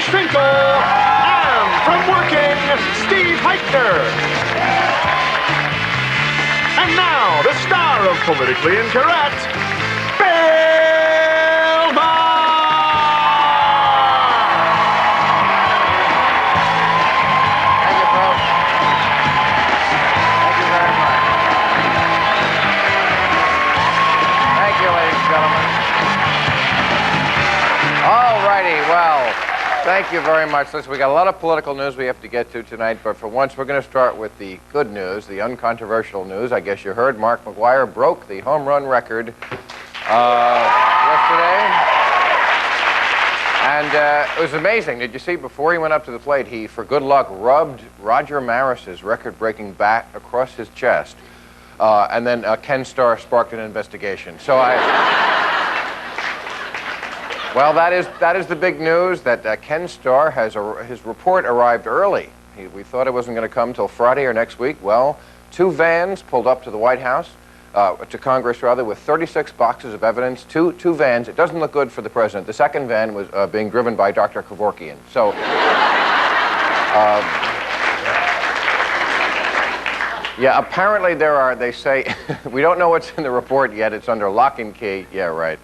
Five-ish Finkel, and from working, Steve Heitner. And now, the star of Politically Incorrect, Bill Maher. Thank you, folks. Thank you very much. Thank you, ladies and gentlemen. All righty, well, thank you very much. Listen, we got a lot of political news we have to get to tonight, but for once we're going to start with the good news, the uncontroversial news. I guess you heard Mark McGwire broke the home run record yesterday. And it was amazing. Did you see, before he went up to the plate, he, for good luck, rubbed Roger Maris's record-breaking bat across his chest. And then Ken Starr sparked an investigation. So well, that is the big news, that Ken Starr has his report arrived early. We thought it wasn't going to come till Friday or next week. Well, 2 vans pulled up to the White House, to Congress rather, with 36 boxes of evidence. Two vans. It doesn't look good for the president. The second van was being driven by Dr. Kevorkian. So, yeah, apparently they say, we don't know what's in the report yet. It's under lock and key. Yeah, right.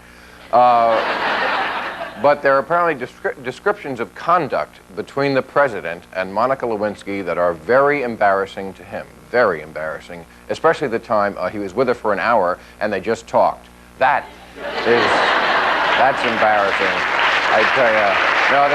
But there are apparently descriptions of conduct between the president and Monica Lewinsky that are very embarrassing to him. Very embarrassing, especially the time he was with her for an hour and they just talked. That's embarrassing. I tell you. No,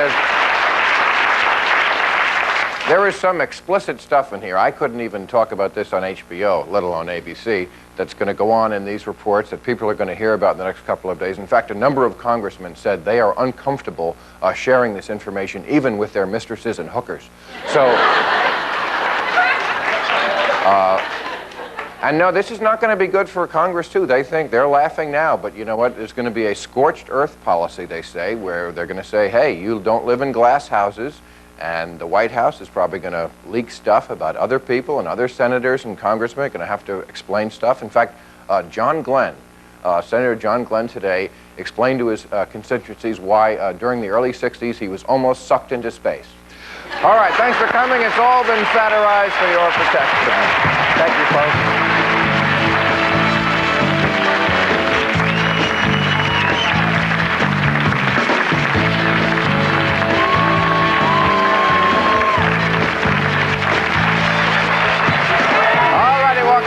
there is some explicit stuff in here. I couldn't even talk about this on HBO, let alone ABC, that's going to go on in these reports that people are going to hear about in the next couple of days. In fact, a number of congressmen said they are uncomfortable sharing this information, even with their mistresses and hookers. So, and no, this is not going to be good for Congress, too. They think, they're laughing now, but you know what? There's going to be a scorched earth policy, they say, where they're going to say, hey, you don't live in glass houses. And the White House is probably going to leak stuff about other people, and other senators and congressmen are going to have to explain stuff. In fact, John Glenn, Senator John Glenn today, explained to his constituencies why during the early 60s he was almost sucked into space. All right, thanks for coming. It's all been satirized for your protection. Thank you, folks.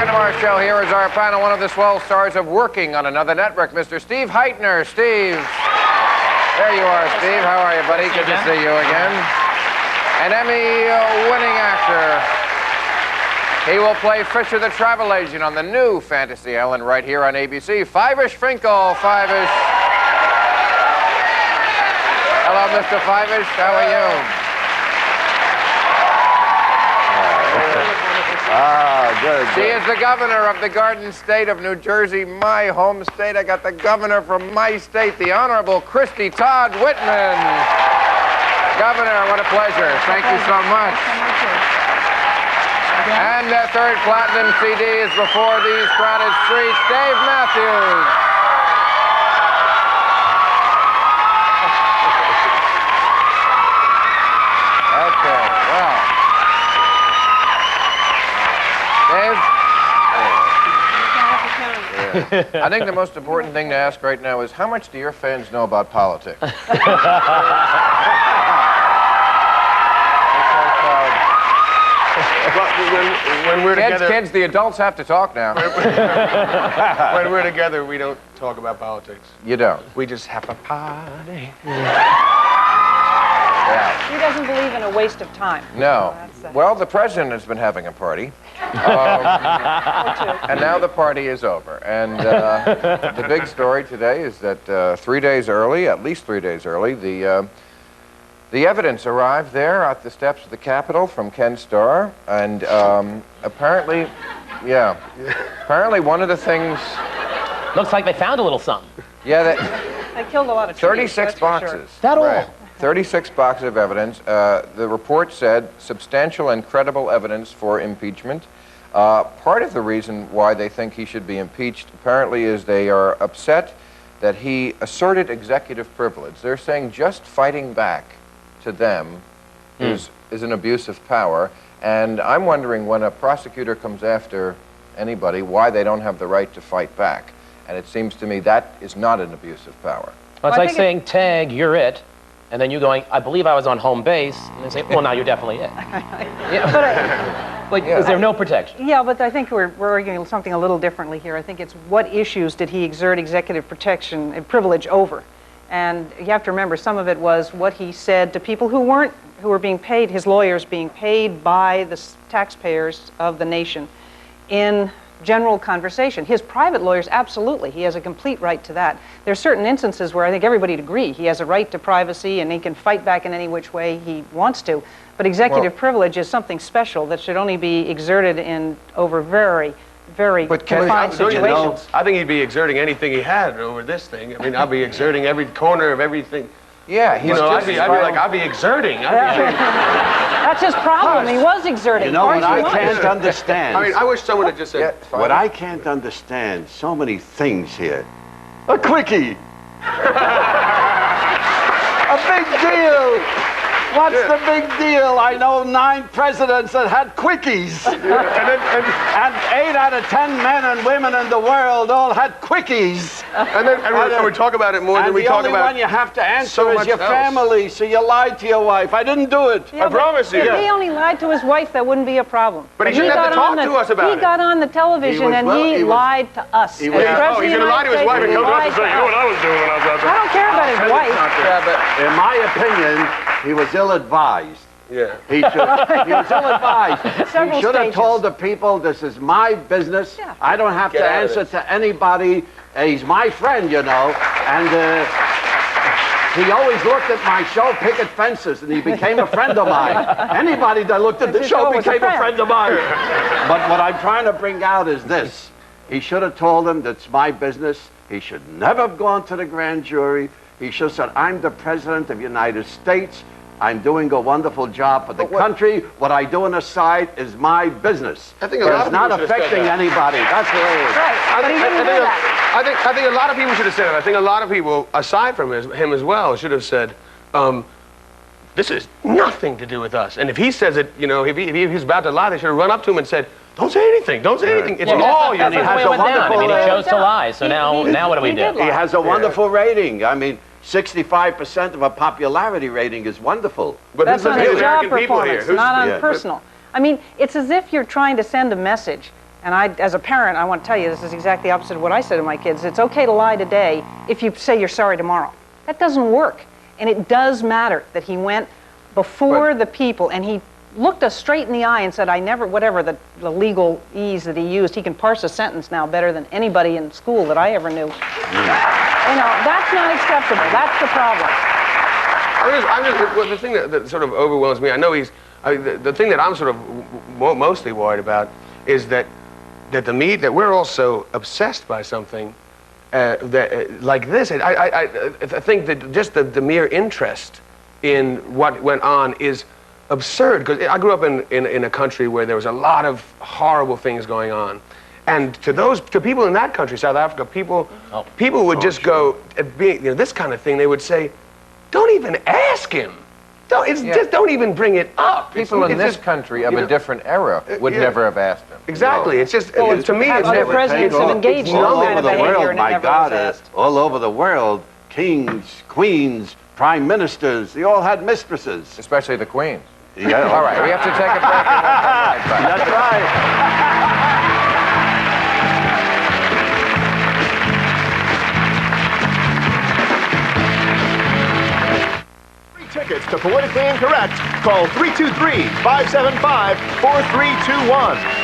Our show. Here is our panel, one of the swell stars of working on another network, Mr. Steve Heitner. Steve. There you are, Steve. How are you, buddy? Good to see you again. An Emmy-winning actor. He will play Fisher the Travel Agent on the new Fantasy Island right here on ABC. Five-ish Finkel. Five-ish. Hello, Mr. Five-ish. How are you? Good. She is the governor of the Garden State of New Jersey, my home state. I got the governor from my state, the Honorable Christy Todd Whitman. Governor, what a pleasure. Thank you so much. And the third platinum CD is Before These Crowded Streets, Dave Matthews. Okay, well. Dave? Yeah. I think the most important thing to ask right now is, how much do your fans know about politics? When we're together... Kids, the adults have to talk now. When we're together, we don't talk about politics. You don't? We just have a party. Yeah. He doesn't believe in a waste of time. No. Well, the president has been having a party. And now the party is over. And the big story today is that 3 days early, at least 3 days early, the evidence arrived there at the steps of the Capitol from Ken Starr. And apparently, yeah, apparently one of the things... Looks like they found a little something. Yeah, They killed a lot of trees. 36 boxes. Sure. That all? Right. 36 boxes of evidence. The report said substantial and credible evidence for impeachment. Part of the reason why they think he should be impeached apparently is they are upset that he asserted executive privilege. They're saying just fighting back to them is an abuse of power. And I'm wondering, when a prosecutor comes after anybody, why they don't have the right to fight back. And it seems to me that is not an abuse of power. Well, it's like saying, tag, you're it, and then you going, I believe I was on home base, and they say, well, now you're definitely it. Yeah. Is there no protection? Yeah, but I think we're arguing something a little differently here. I think it's what issues did he exert executive protection and privilege over? And you have to remember, some of it was what he said to people who were being paid, his lawyers being paid by the taxpayers of the nation in general conversation. His private lawyers, absolutely, he has a complete right to that. There are certain instances where I think everybody'd agree he has a right to privacy and he can fight back in any which way he wants to. But executive privilege is something special that should only be exerted in over very, very confined situations. I think he'd be exerting anything he had over this thing. I mean, I'll be exerting every corner of everything. Yeah, he's I'd be exerting. That's his problem. He was exerting. You know what I can't understand? I mean, I wish someone had just said. What I can't understand, so many things here. A quickie. A big deal. What's the big deal? I know 9 presidents that had quickies. And 8 out of 10 men and women in the world all had quickies. And we talk about it more than we talk about. And the only one you have to answer so is your family, so you lied to your wife. I didn't do it. Yeah, I promise you. If he only lied to his wife, that wouldn't be a problem. But he shouldn't have to talk to us about it. He got on the television and he lied to us. He's going to lie to his wife and come to us and say, you know what I was doing when I was out there. I don't care about his wife. Yeah, but In my opinion, he was ill-advised. yeah. He was ill-advised. Several He should have stages. told the people, this is my business. Yeah. I don't have Get to out of answer this. to anybody. He's my friend, you know. And he always looked at my show, Picket Fences, and he became a friend of mine. Anybody that looked at the His show show was a became a friend. friend of mine. But what I'm trying to bring out is this. He should have told them that's my business. He should never have gone to the grand jury. He should have said, I'm the president of the United States. I'm doing a wonderful job for the country. What I do on the side is my business. I think a lot it's of not people should have said affecting that. anybody. That's what it is. Right, but he didn't do that. I think a lot of people should have said it. I think a lot of people, aside from him as well, should have said, this is nothing to do with us. And if he says it, you know, if he's about to lie, they should have run up to him and said, don't say anything. Don't say anything. It's all you That's need. the way it went down. I mean, he chose to lie, so now what do we do? did He lie. has a wonderful rating. I mean, 65% of a popularity rating is wonderful. But That's this on is his the job American people here. performance, not on yeah. personal. I mean, it's as if you're trying to send a message. And as a parent, I want to tell you, this is exactly opposite of what I said to my kids. It's okay to lie today if you say you're sorry tomorrow. That doesn't work. And it does matter that he went before the people and he looked us straight in the eye and said, I never, whatever the legal ease that he used, he can parse a sentence now better than anybody in school that I ever knew. You know, that's not acceptable. That's the problem. Well, the thing that sort of overwhelms me, I know the thing that I'm sort of mostly worried about is that we're all so obsessed by something like this. I think that just the mere interest in what went on is absurd, because I grew up in a country where there was a lot of horrible things going on. And to people in that country, South Africa, people would just go, this kind of thing, they would say, don't even ask him. Just don't even bring it up. People in this country of a different era would never have asked him. Exactly. It's just, to me, it's Other never. presidents have engaged in all that kind over of the behavior world, and it my never God, was asked. all over the world, kings, queens, prime ministers, they all had mistresses. Especially the Queen. Yeah. All right, we have to take a break. And we'll come right back. That's right. Tickets to Politically Incorrect, call 323-575-4321.